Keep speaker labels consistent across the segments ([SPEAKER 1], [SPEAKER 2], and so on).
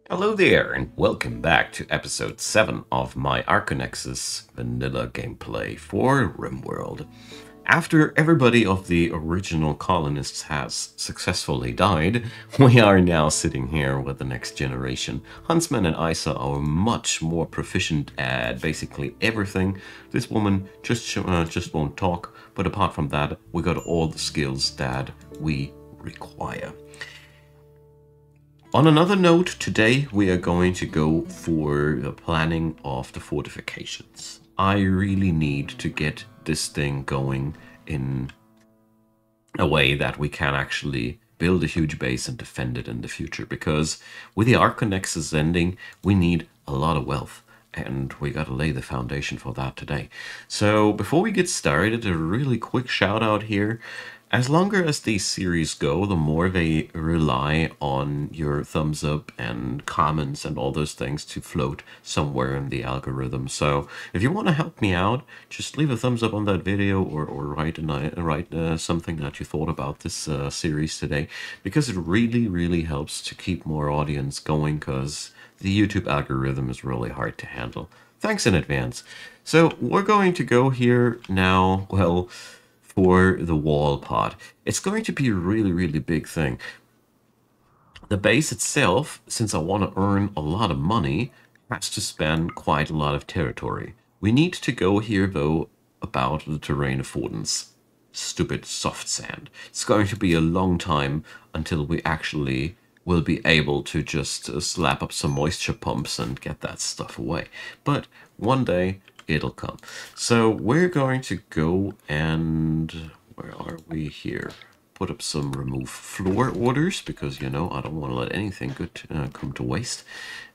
[SPEAKER 1] Hello there, and welcome back to episode 7 of my Archonexus vanilla gameplay for Rimworld. After everybody of the original colonists has successfully died, we are now sitting here with the next generation. Huntsman and Isa are much more proficient at basically everything. This woman just won't talk, but apart from that, we got all the skills that we require. On another note, today we are going to go for the planning of the fortifications. I really need to get this thing going in a way that we can actually build a huge base and defend it in the future, because with the Archonexus ending, we need a lot of wealth. And we got to lay the foundation for that today. So before we get started, a really quick shout out here. As longer as these series go, the more they rely on your thumbs up and comments and all those things to float somewhere in the algorithm. So if you want to help me out, just leave a thumbs up on that video or write something that you thought about this series today, because it really helps to keep more audience going, because the YouTube algorithm is really hard to handle. Thanks in advance. So we're going to go here now, well, for the wall pod. It's going to be a really big thing. The base itself, since I want to earn a lot of money, has to span quite a lot of territory. We need to go here, though, about the terrain affordance. Stupid soft sand. It's going to be a long time until we actually will be able to just slap up some moisture pumps and get that stuff away. But one day it'll come. So we're going to go and, where are we here? Put up some remove floor orders, because, you know, I don't want to let anything good come to waste.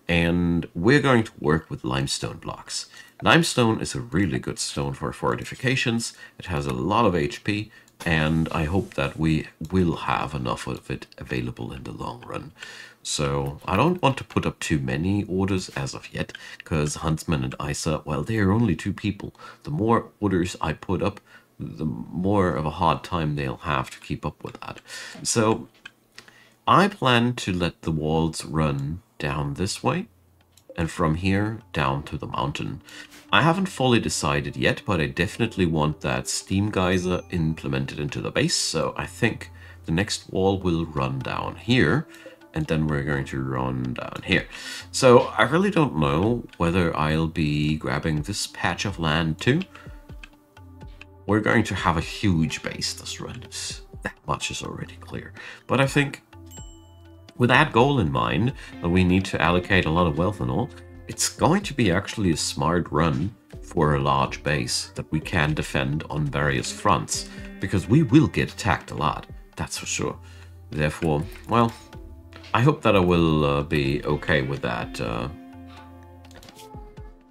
[SPEAKER 1] And we're going to work with limestone blocks. Limestone is a really good stone for fortifications. It has a lot of HP, and I hope that we will have enough of it available in the long run. So I don't want to put up too many orders as of yet, because Huntsman and Isa, well, they are only 2 people. The more orders I put up, the more of a hard time they'll have to keep up with that. So I plan to let the walls run down this way, and from here down to the mountain. I haven't fully decided yet, but I definitely want that steam geyser implemented into the base, so I think the next wall will run down here, and then we're going to run down here. So I really don't know whether I'll be grabbing this patch of land too. We're going to have a huge base this run. That much is already clear. But I think with that goal in mind, that we need to allocate a lot of wealth and all, it's going to be actually a smart run for a large base that we can defend on various fronts, because we will get attacked a lot, that's for sure. Therefore, well, I hope that I will be okay with that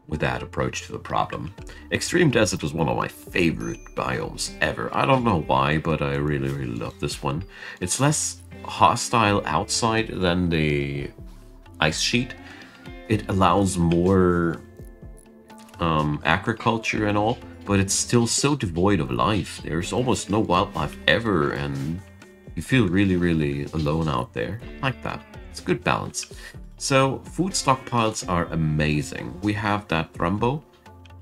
[SPEAKER 1] approach to the problem. Extreme Desert is one of my favorite biomes ever. I don't know why, but I really love this one. It's less hostile outside than the ice sheet. It allows more agriculture and all, but it's still so devoid of life. There's almost no wildlife ever, and you feel really alone out there. Like that. It's a good balance. So food stockpiles are amazing. We have that Thrumbo.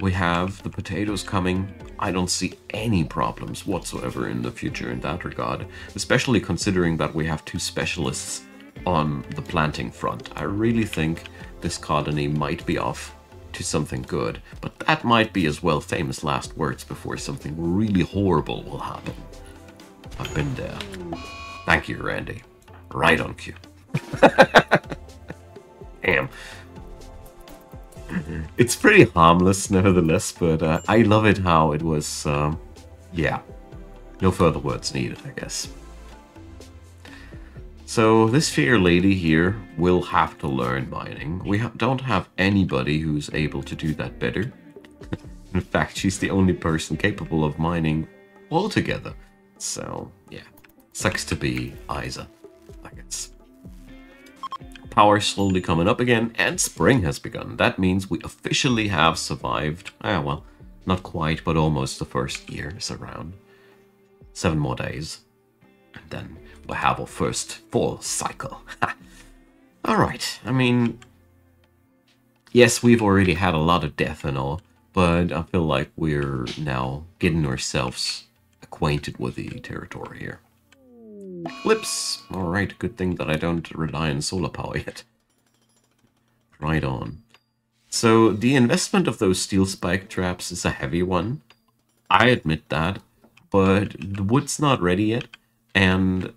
[SPEAKER 1] We have the potatoes coming. I don't see any problems whatsoever in the future in that regard, especially considering that we have 2 specialists on the planting front. I really think this colony might be off to something good, but that might be as well famous last words before something really horrible will happen. I've been there. Thank you, Randy. Right on cue. Damn. It's pretty harmless, nevertheless, but I love it how it was, yeah. No further words needed, I guess. So this fair lady here will have to learn mining. We don't have anybody who's able to do that better. In fact, she's the only person capable of mining altogether. So, yeah. Sucks to be Isa, I guess. Power slowly coming up again, and spring has begun. That means we officially have survived, well, not quite, but almost the first year is around. 7 more days, and then we'll have our first fall cycle. Alright, I mean, yes, we've already had a lot of death and all, but I feel like we're now getting ourselves acquainted with the territory here. Flips! Alright, good thing that I don't rely on solar power yet. Right on. So, the investment of those steel spike traps is a heavy one. I admit that, but the wood's not ready yet, and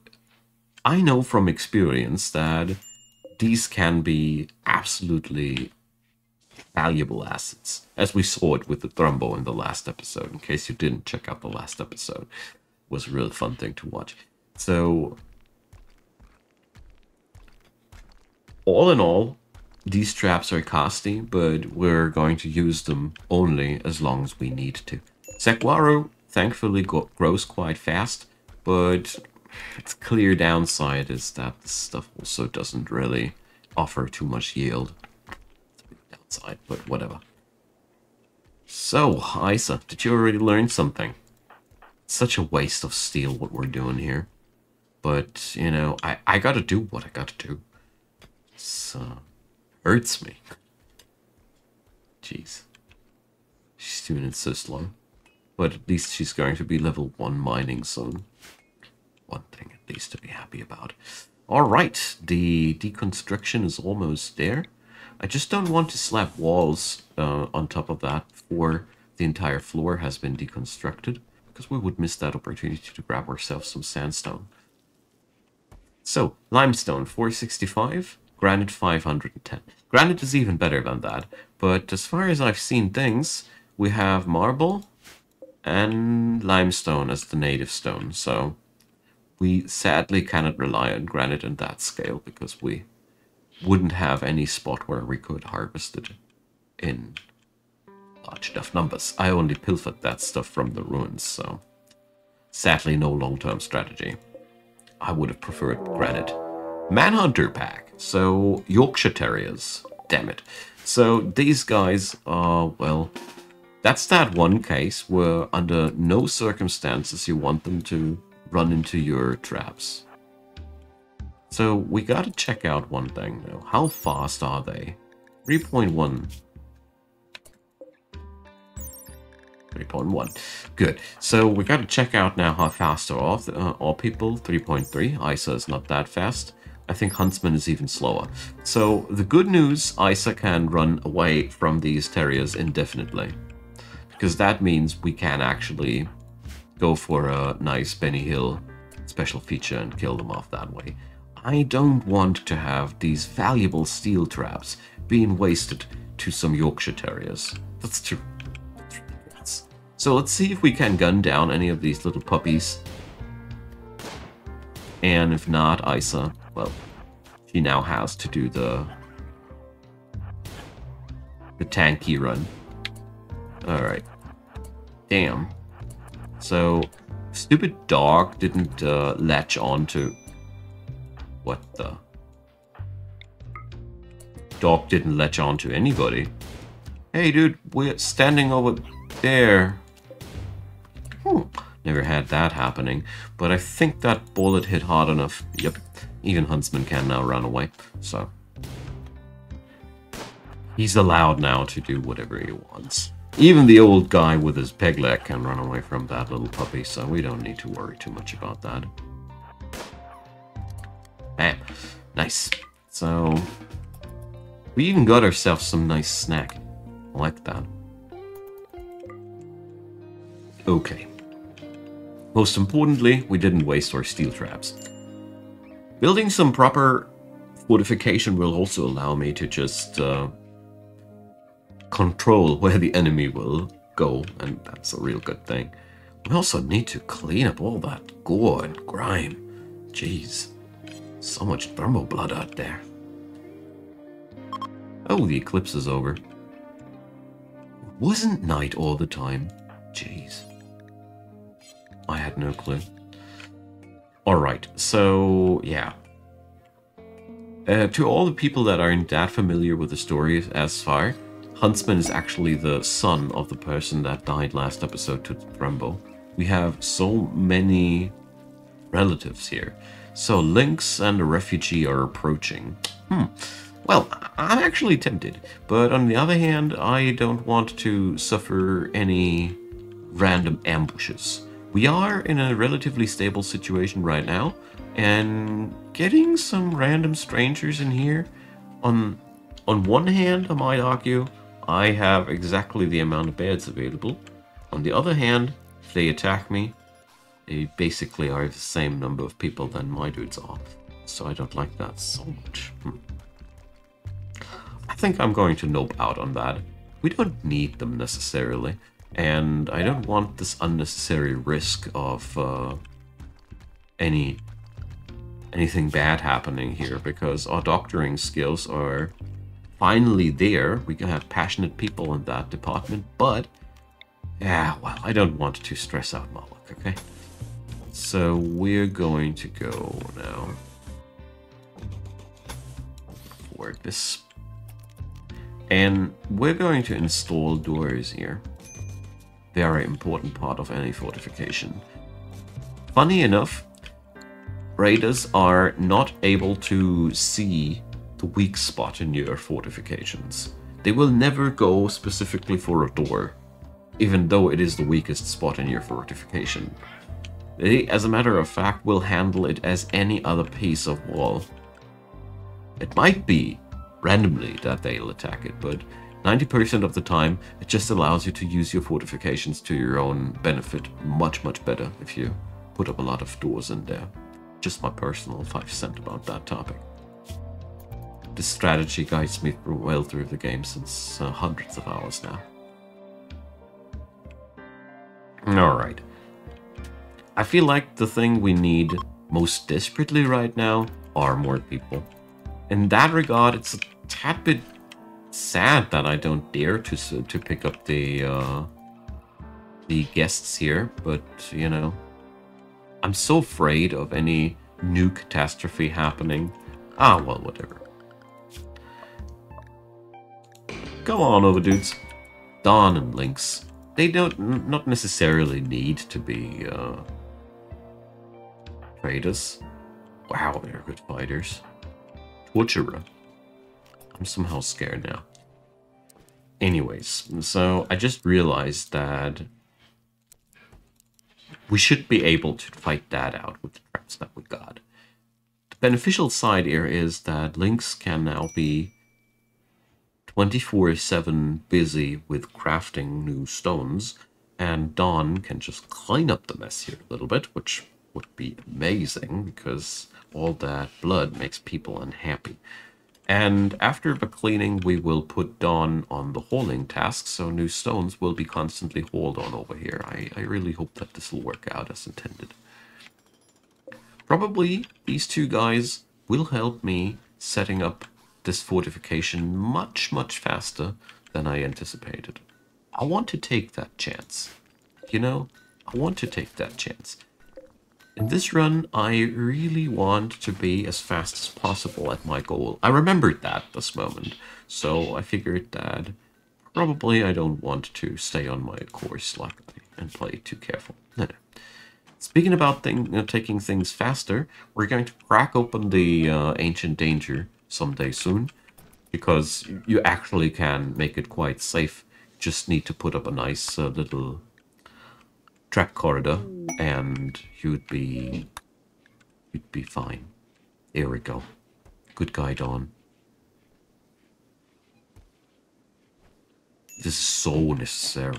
[SPEAKER 1] I know from experience that these can be absolutely valuable assets, as we saw it with the Thrumbo in the last episode. In case you didn't check out the last episode, it was a really fun thing to watch. So, all in all, these traps are costly, but we're going to use them only as long as we need to. Saguaro thankfully grows quite fast, but its clear downside is that this stuff also doesn't really offer too much yield. It's a big downside, but whatever. So, Isa, did you already learn something? It's such a waste of steel what we're doing here. But, you know, I gotta do what I gotta do. It's, hurts me. Jeez. She's doing it so slow. But at least she's going to be level 1 mining soon. One thing at least to be happy about. Alright, the deconstruction is almost there. I just don't want to slap walls on top of that before the entire floor has been deconstructed, because we would miss that opportunity to grab ourselves some sandstone. So, limestone 465, granite 510. Granite is even better than that, but as far as I've seen things, we have marble and limestone as the native stone, so we sadly cannot rely on granite in that scale, because we wouldn't have any spot where we could harvest it in large enough numbers. I only pilfered that stuff from the ruins, so sadly no long-term strategy. I would have preferred granite. Manhunter pack. So, Yorkshire Terriers. Damn it. So, these guys are, well, that's that one case where under no circumstances you want them to run into your traps. So, we gotta check out one thing though. How fast are they? 3.1. 3.1. Good. So we got to check out now how fast are all people. 3.3. Isa is not that fast. I think Huntsman is even slower. So the good news, Isa can run away from these terriers indefinitely, because that means we can actually go for a nice Benny Hill special feature and kill them off that way. I don't want to have these valuable steel traps being wasted to some Yorkshire Terriers. That's too... So let's see if we can gun down any of these little puppies. And if not, Isa, well, she now has to do the tanky run. Alright. Damn. So, stupid dog didn't latch on to... What the? Dog didn't latch on to anybody. Hey dude, we're standing over there. Never had that happening, but I think that bullet hit hard enough. Yep, even Huntsman can now run away, so... He's allowed now to do whatever he wants. Even the old guy with his peg leg can run away from that little puppy, so we don't need to worry too much about that. Bam. Nice. So... we even got ourselves some nice snack. I like that. Okay. Most importantly, we didn't waste our steel traps. Building some proper fortification will also allow me to just control where the enemy will go, and that's a real good thing. We also need to clean up all that gore and grime. Jeez, so much thermal blood out there. Oh, the eclipse is over. Wasn't night all the time? Jeez. I had no clue. Alright, so yeah. To all the people that aren't that familiar with the story as far, Huntsman is actually the son of the person that died last episode to Thrumbo. We have so many relatives here. So Lynx and a refugee are approaching. Well, I'm actually tempted, but on the other hand, I don't want to suffer any random ambushes. We are in a relatively stable situation right now, and getting some random strangers in here, on one hand, I might argue, I have exactly the amount of beds available. On the other hand, if they attack me, they basically are the same number of people than my dudes are. So I don't like that so much. I think I'm going to nope out on that. We don't need them necessarily, and I don't want this unnecessary risk of anything bad happening here, because our doctoring skills are finally there. We can have passionate people in that department, but yeah, well, I don't want to stress out Moloch, okay? So we're going to go now for this. And we're going to install doors here. Very important part of any fortification. Funny enough, raiders are not able to see the weak spot in your fortifications. They will never go specifically for a door, even though it is the weakest spot in your fortification. They, as a matter of fact, will handle it as any other piece of wall. It might be randomly that they'll attack it, but 90% of the time it just allows you to use your fortifications to your own benefit much better if you put up a lot of doors in there. Just my personal 5 cents about that topic. This strategy guides me well through the game since hundreds of hours now. Alright. I feel like the thing we need most desperately right now are more people. In that regard, it's a tad bit sad that I don't dare to pick up the guests here, but you know, I'm so afraid of any new catastrophe happening. Ah, well, whatever. Go on over, dudes. Dawn and Lynx. They don't not necessarily need to be traders. Wow, they're good fighters. Torturer. I'm somehow scared now. Anyways, so I just realized that we should be able to fight that out with the traps that we got. The beneficial side here is that Lynx can now be 24/7 busy with crafting new stones, and Dawn can just clean up the mess here a little bit, which would be amazing because all that blood makes people unhappy. And after the cleaning, we will put Dawn on the hauling task, so new stones will be constantly hauled on over here. I really hope that this will work out as intended. Probably these two guys will help me setting up this fortification much faster than I anticipated. I want to take that chance. You know, I want to take that chance. In this run, I really want to be as fast as possible at my goal. I remembered that this moment, so I figured that probably I don't want to stay on my course luckily and play too careful. No. Speaking about taking things faster, we're going to crack open the Ancient Danger someday soon, because you actually can make it quite safe. Just need to put up a nice little trap corridor, and you'd be fine. Here we go. Good guy, Dawn. This is so necessary.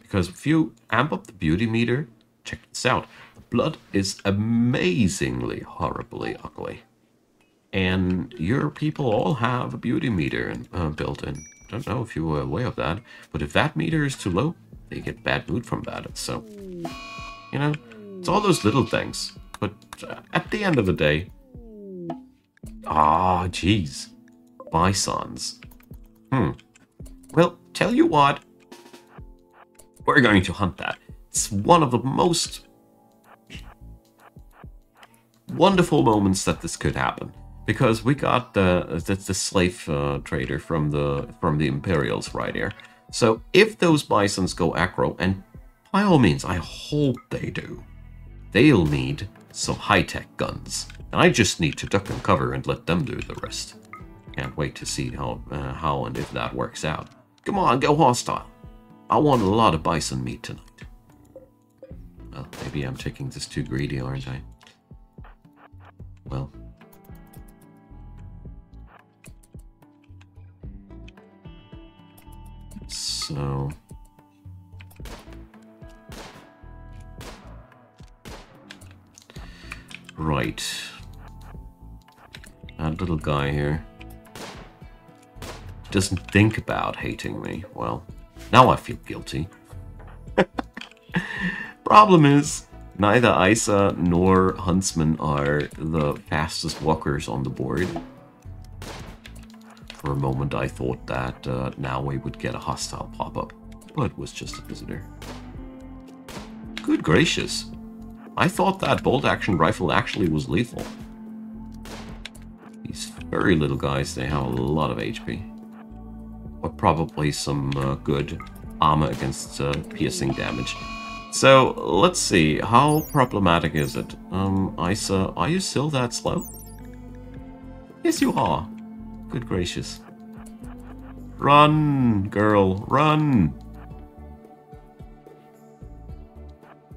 [SPEAKER 1] Because if you amp up the beauty meter, check this out. The blood is amazingly, horribly ugly. And your people all have a beauty meter built in. Don't know if you were aware of that, but if that meter is too low, they get bad mood from that. So, you know, it's all those little things. But at the end of the day, ah, jeez, bisons. Well, tell you what, we're going to hunt that. It's one of the most wonderful moments that this could happen, because we got the slave trader from the Imperials right here. So if those bisons go aggro, and by all means, I hope they do, they'll need some high-tech guns. And I just need to duck and cover and let them do the rest. Can't wait to see how and if that works out. Come on, go hostile. I want a lot of bison meat tonight. Well, maybe I'm taking this too greedy, aren't I? Well. So... Right. That little guy here doesn't think about hating me. Well, now I feel guilty. Problem is, neither Isa nor Huntsman are the fastest walkers on the board. For a moment I thought that now we would get a hostile pop-up, but it was just a visitor. Good gracious. I thought that bolt-action rifle actually was lethal. These furry little guys, they have a lot of HP. But probably some good armor against piercing damage. So, let's see, how problematic is it? Isa, are you still that slow? Yes, you are. Good gracious. Run, girl, run!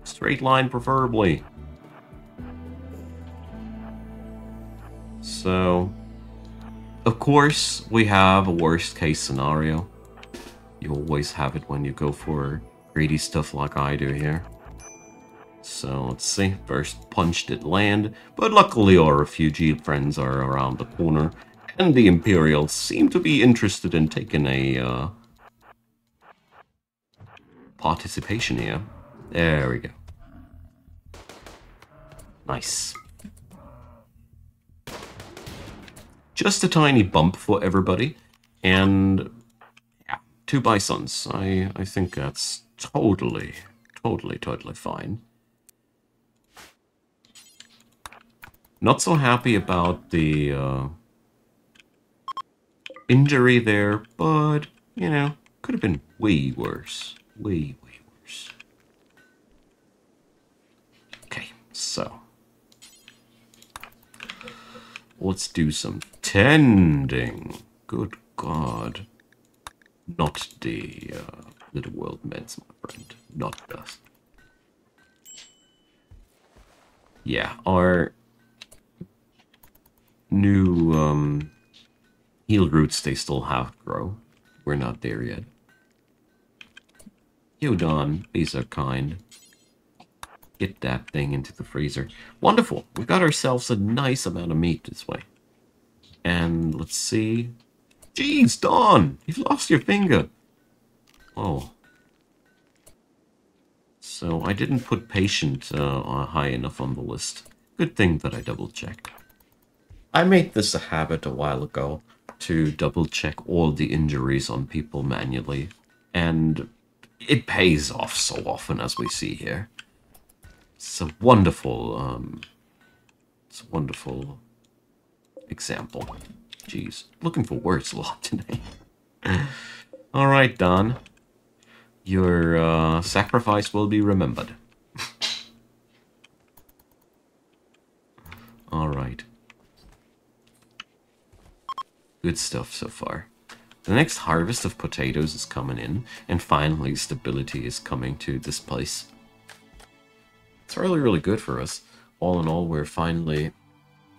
[SPEAKER 1] Straight line, preferably. So, of course, we have a worst case scenario. You always have it when you go for greedy stuff like I do here. So, let's see. First punch did land, but luckily our refugee friends are around the corner, and the Imperials seem to be interested in taking a participation here. There we go. Nice. Just a tiny bump for everybody, and yeah, 2 bisons. I think that's totally fine. Not so happy about the injury there, but, you know, could have been way worse. Way worse. Okay, so let's do some tending. Good God. Not the little world meds, my friend. Not that. Yeah, our new heal roots, they still have to grow. We're not there yet. Yodon, these are kind. Get that thing into the freezer. Wonderful. We got ourselves a nice amount of meat this way. And let's see. Jeez, Dawn! You've lost your finger. Oh. So I didn't put patient high enough on the list. Good thing that I double-checked. I made this a habit a while ago to double-check all the injuries on people manually. And it pays off so often, as we see here. It's a wonderful example. Jeez, looking for words a lot today. Alright, Don. Your sacrifice will be remembered. Alright. Good stuff so far. The next harvest of potatoes is coming in, and finally stability is coming to this place. It's really good for us. All in all, we're finally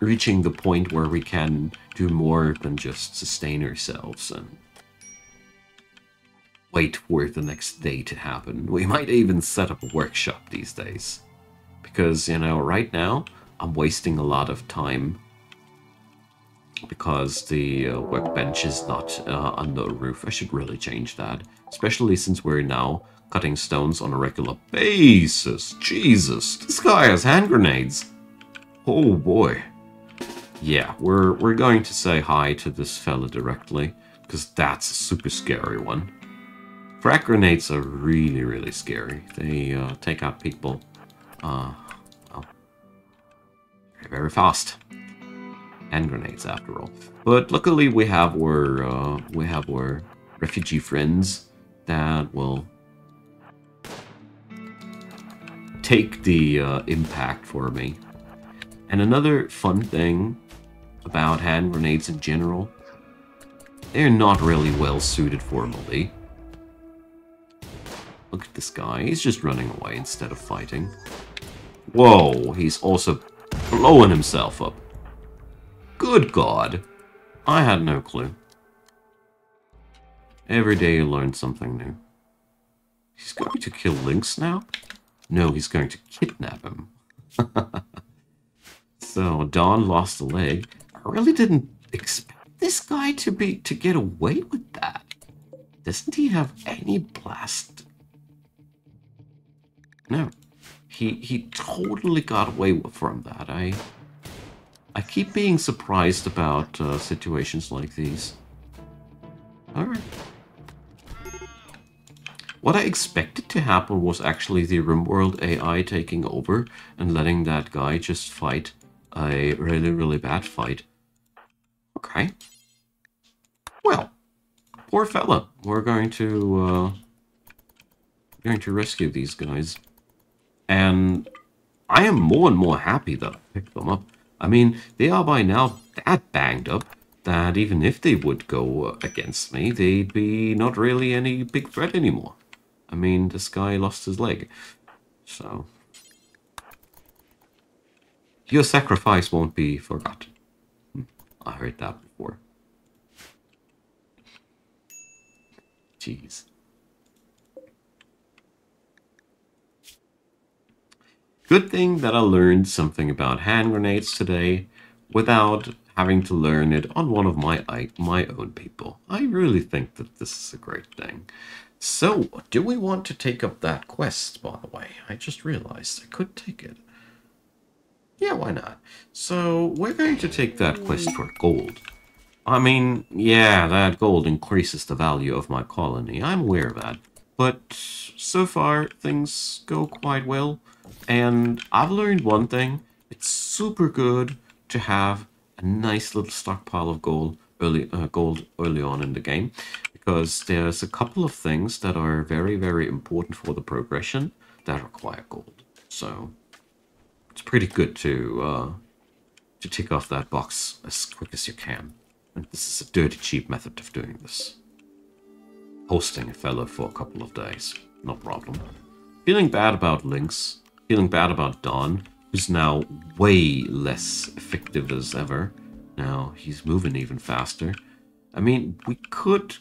[SPEAKER 1] reaching the point where we can do more than just sustain ourselves and wait for the next day to happen. We might even set up a workshop these days. Because, you know, right now, I'm wasting a lot of time because the workbench is not under a roof. I should really change that. Especially since we're now cutting stones on a regular basis. Jesus, this guy has hand grenades. Oh boy. Yeah, we're going to say hi to this fella directly, because that's a super scary one. Frag grenades are really scary. They take out people well, very fast. Hand grenades, after all. But luckily, we have our refugee friends that will take the impact for me. And another fun thing about hand grenades in general, they're not really well suited for melee. Look at this guy, he's just running away instead of fighting. Whoa, he's also blowing himself up. Good God, I had no clue. Every day you learn something new. He's going to kill Lynx now? No, he's going to kidnap him. So, Dawn lost a leg. I really didn't expect this guy to get away with that. Doesn't he have any blast? No. He totally got away from that. I keep being surprised about situations like these. Alright. What I expected to happen was actually the Rimworld AI taking over and letting that guy just fight a really, really bad fight. Okay. Well, poor fella. We're going to rescue these guys. And I am more and more happy that I picked them up. I mean, they are by now that banged up that even if they would go against me, they'd be not really any big threat anymore. I mean, this guy lost his leg, so... Your sacrifice won't be forgotten. I heard that before. Jeez. Good thing that I learned something about hand grenades today without having to learn it on one of my own people. I really think that this is a great thing. So, do we want to take up that quest, by the way? I just realized I could take it. Yeah, why not? So, we're going to take that quest for gold. I mean, yeah, that gold increases the value of my colony. I'm aware of that. But so far, things go quite well. And I've learned one thing. It's super good to have a nice little stockpile of gold early on in the game. Because there's a couple of things that are very, very important for the progression that require gold. So it's pretty good to tick off that box as quick as you can. And this is a dirty cheap method of doing this. Hosting a fellow for a couple of days, no problem. Feeling bad about Lynx, feeling bad about Dawn, who's now way less effective as ever. Now he's moving even faster. I mean, we could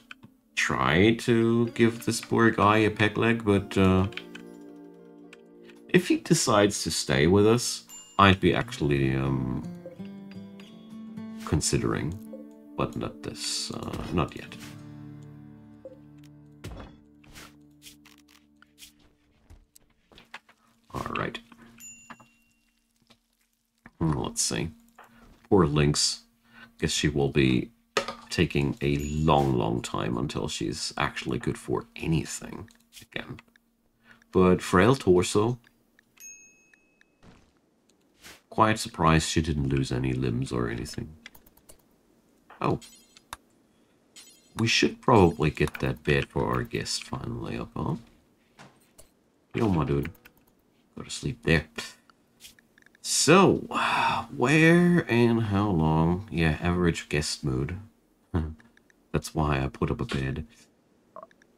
[SPEAKER 1] try to give this poor guy a peg leg, but if he decides to stay with us, I'd be actually considering, but not this, not yet. Alright. Let's see. Poor Lynx. Guess she will be taking a long, long time until she's actually good for anything again. But frail torso. Quite surprised she didn't lose any limbs or anything. Oh. We should probably get that bed for our guest finally up, huh? Yo, my dude. Go to sleep there. So, where and how long? Yeah, average guest mood. That's why I put up a bed.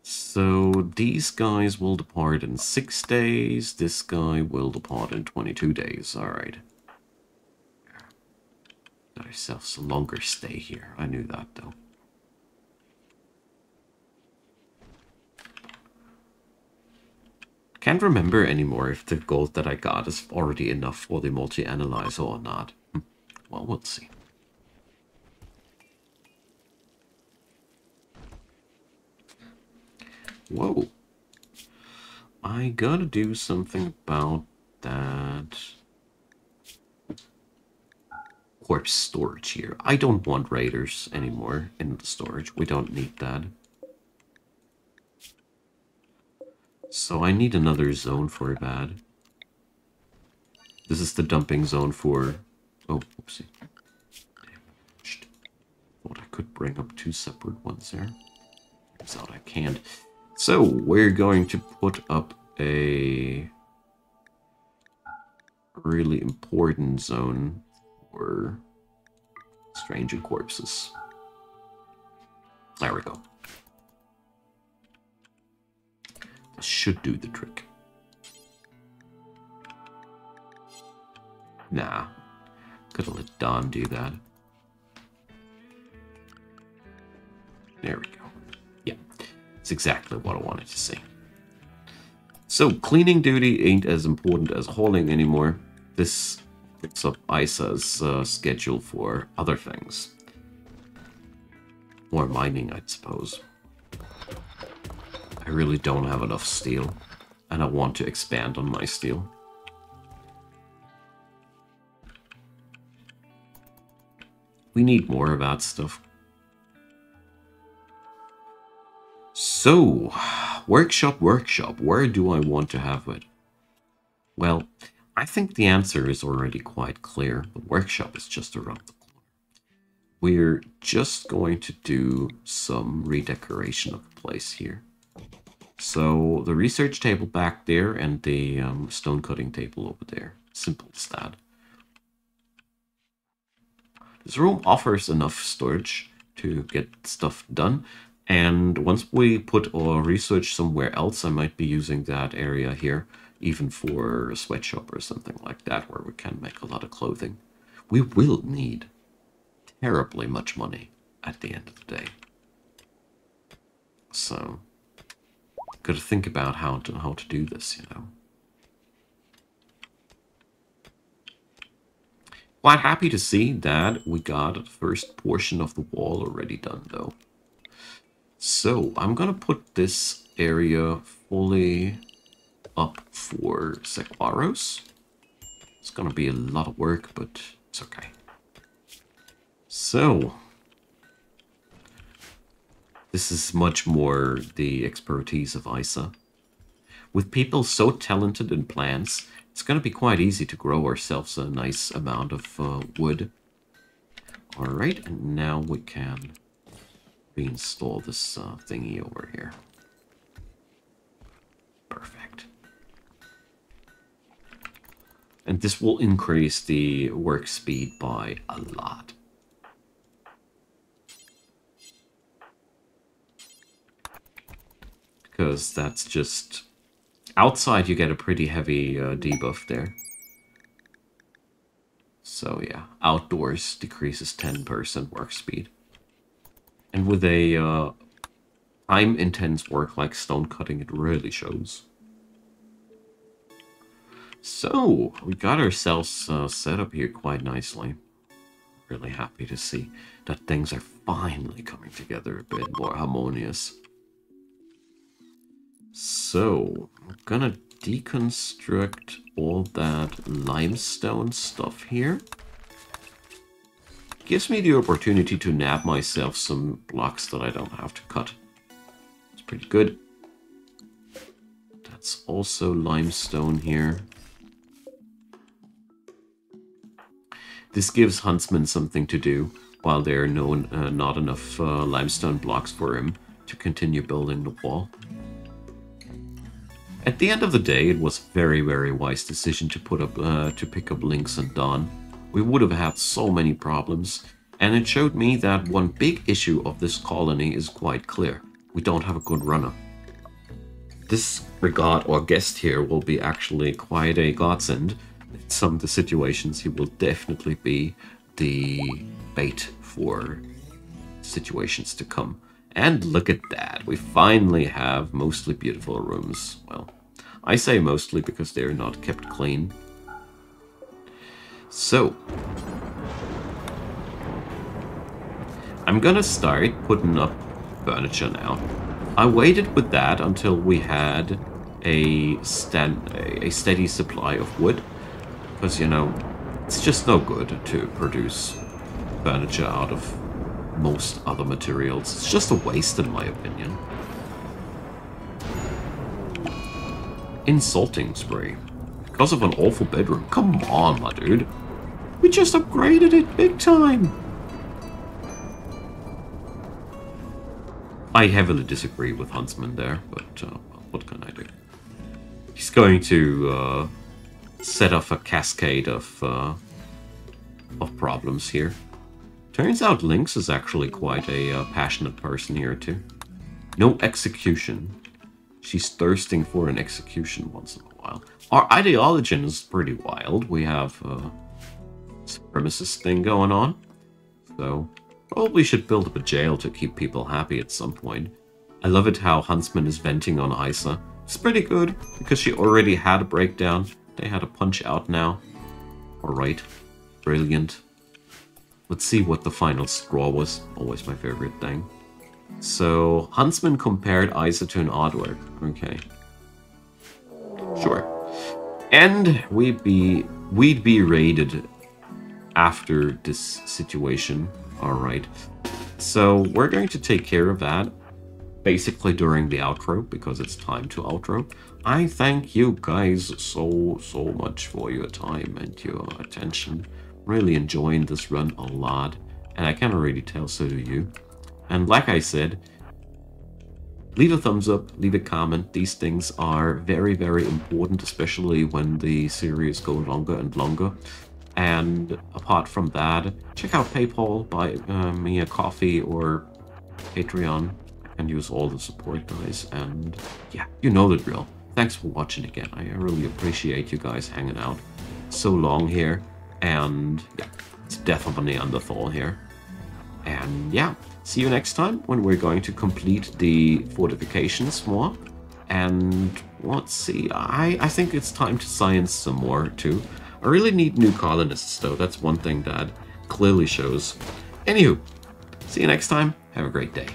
[SPEAKER 1] So, these guys will depart in 6 days. This guy will depart in 22 days. Alright. Got ourselves a longer stay here. I knew that, though. Can't remember anymore if the gold that I got is already enough for the multi-analyzer or not. Well, we'll see. Whoa. I gotta do something about that corpse storage here. I don't want raiders anymore in the storage. We don't need that. So I need another zone for that. This is the dumping zone for... Oh, oopsie. Thought I could bring up 2 separate ones there. Turns out I can't. So, we're going to put up a really important zone for stranger corpses. There we go. That should do the trick. Nah. Could have let Don do that. There we go. Yeah. It's exactly what I wanted to see. So, cleaning duty ain't as important as hauling anymore. This picks up Isa's schedule for other things. More mining, I suppose. I really don't have enough steel, and I want to expand on my steel. We need more of that stuff. So, workshop, where do I want to have it? Well, I think the answer is already quite clear. The workshop is just around the corner. We're just going to do some redecoration of the place here. So, the research table back there and the stone cutting table over there. Simple as that. This room offers enough storage to get stuff done. And once we put our research somewhere else, I might be using that area here, even for a sweatshop or something like that, where we can make a lot of clothing. We will need terribly much money at the end of the day. So, gotta think about how to do this, you know. Quite happy to see that we got the first portion of the wall already done, though. So, I'm gonna put this area fully up for Sequaros. It's gonna be a lot of work, but it's okay. So, this is much more the expertise of Isa. With people so talented in plants, it's going to be quite easy to grow ourselves a nice amount of wood. Alright, and now we can reinstall this thingy over here. Perfect. And this will increase the work speed by a lot. Because that's just... Outside, you get a pretty heavy debuff there. So yeah, outdoors decreases 10% work speed. And with a time-intense work like stone cutting, it really shows. So, we got ourselves set up here quite nicely. Really happy to see that things are finally coming together a bit more harmonious. So, I'm gonna deconstruct all that limestone stuff here. Gives me the opportunity to nab myself some blocks that I don't have to cut. It's pretty good. That's also limestone here. This gives Huntsman something to do while there are not enough limestone blocks for him to continue building the wall. At the end of the day, it was a very, very wise decision to pick up Lynx and Dawn. We would have had so many problems, and it showed me that one big issue of this colony is quite clear. We don't have a good runner. This regard or guest here will be actually quite a godsend. In some of the situations, he will definitely be the bait for situations to come. And look at that, we finally have mostly beautiful rooms. Well, I say mostly because they're not kept clean. So, I'm gonna start putting up furniture now. I waited with that until we had a steady supply of wood. Because, you know, it's just no good to produce furniture out of most other materials. It's just a waste in my opinion. Insulting spray. Because of an awful bedroom. Come on, my dude. We just upgraded it big time. I heavily disagree with Huntsman there, but what can I do? He's going to set off a cascade of problems here. Turns out Lynx is actually quite a passionate person here too. No execution. She's thirsting for an execution once in a while. Our ideology is pretty wild. We have a supremacist thing going on. So, probably should build up a jail to keep people happy at some point. I love it how Huntsman is venting on Isa. It's pretty good, because she already had a breakdown. They had a punch out now. Alright. Brilliant. Let's see what the final straw was. Always my favorite thing. So, Huntsman compared Isa to an artwork. Okay. Sure. And we'd be raided after this situation. Alright. So, we're going to take care of that. Basically during the outro, because it's time to outro. I thank you guys so much for your time and your attention. Really enjoying this run a lot, and I can already tell so do you. And like I said, leave a thumbs up, leave a comment. These things are very important, especially when the series go longer and longer. And apart from that, check out PayPal, buy me a coffee or Patreon, and use all the support, guys. And yeah, you know the drill. Thanks for watching again. I really appreciate you guys hanging out so long here. And yeah, it's Death of a Neanderthal here. And yeah, see you next time when we're going to complete the fortifications more. And let's see, I think it's time to science some more too. I really need new colonists though. That's one thing that clearly shows. Anywho, see you next time. Have a great day.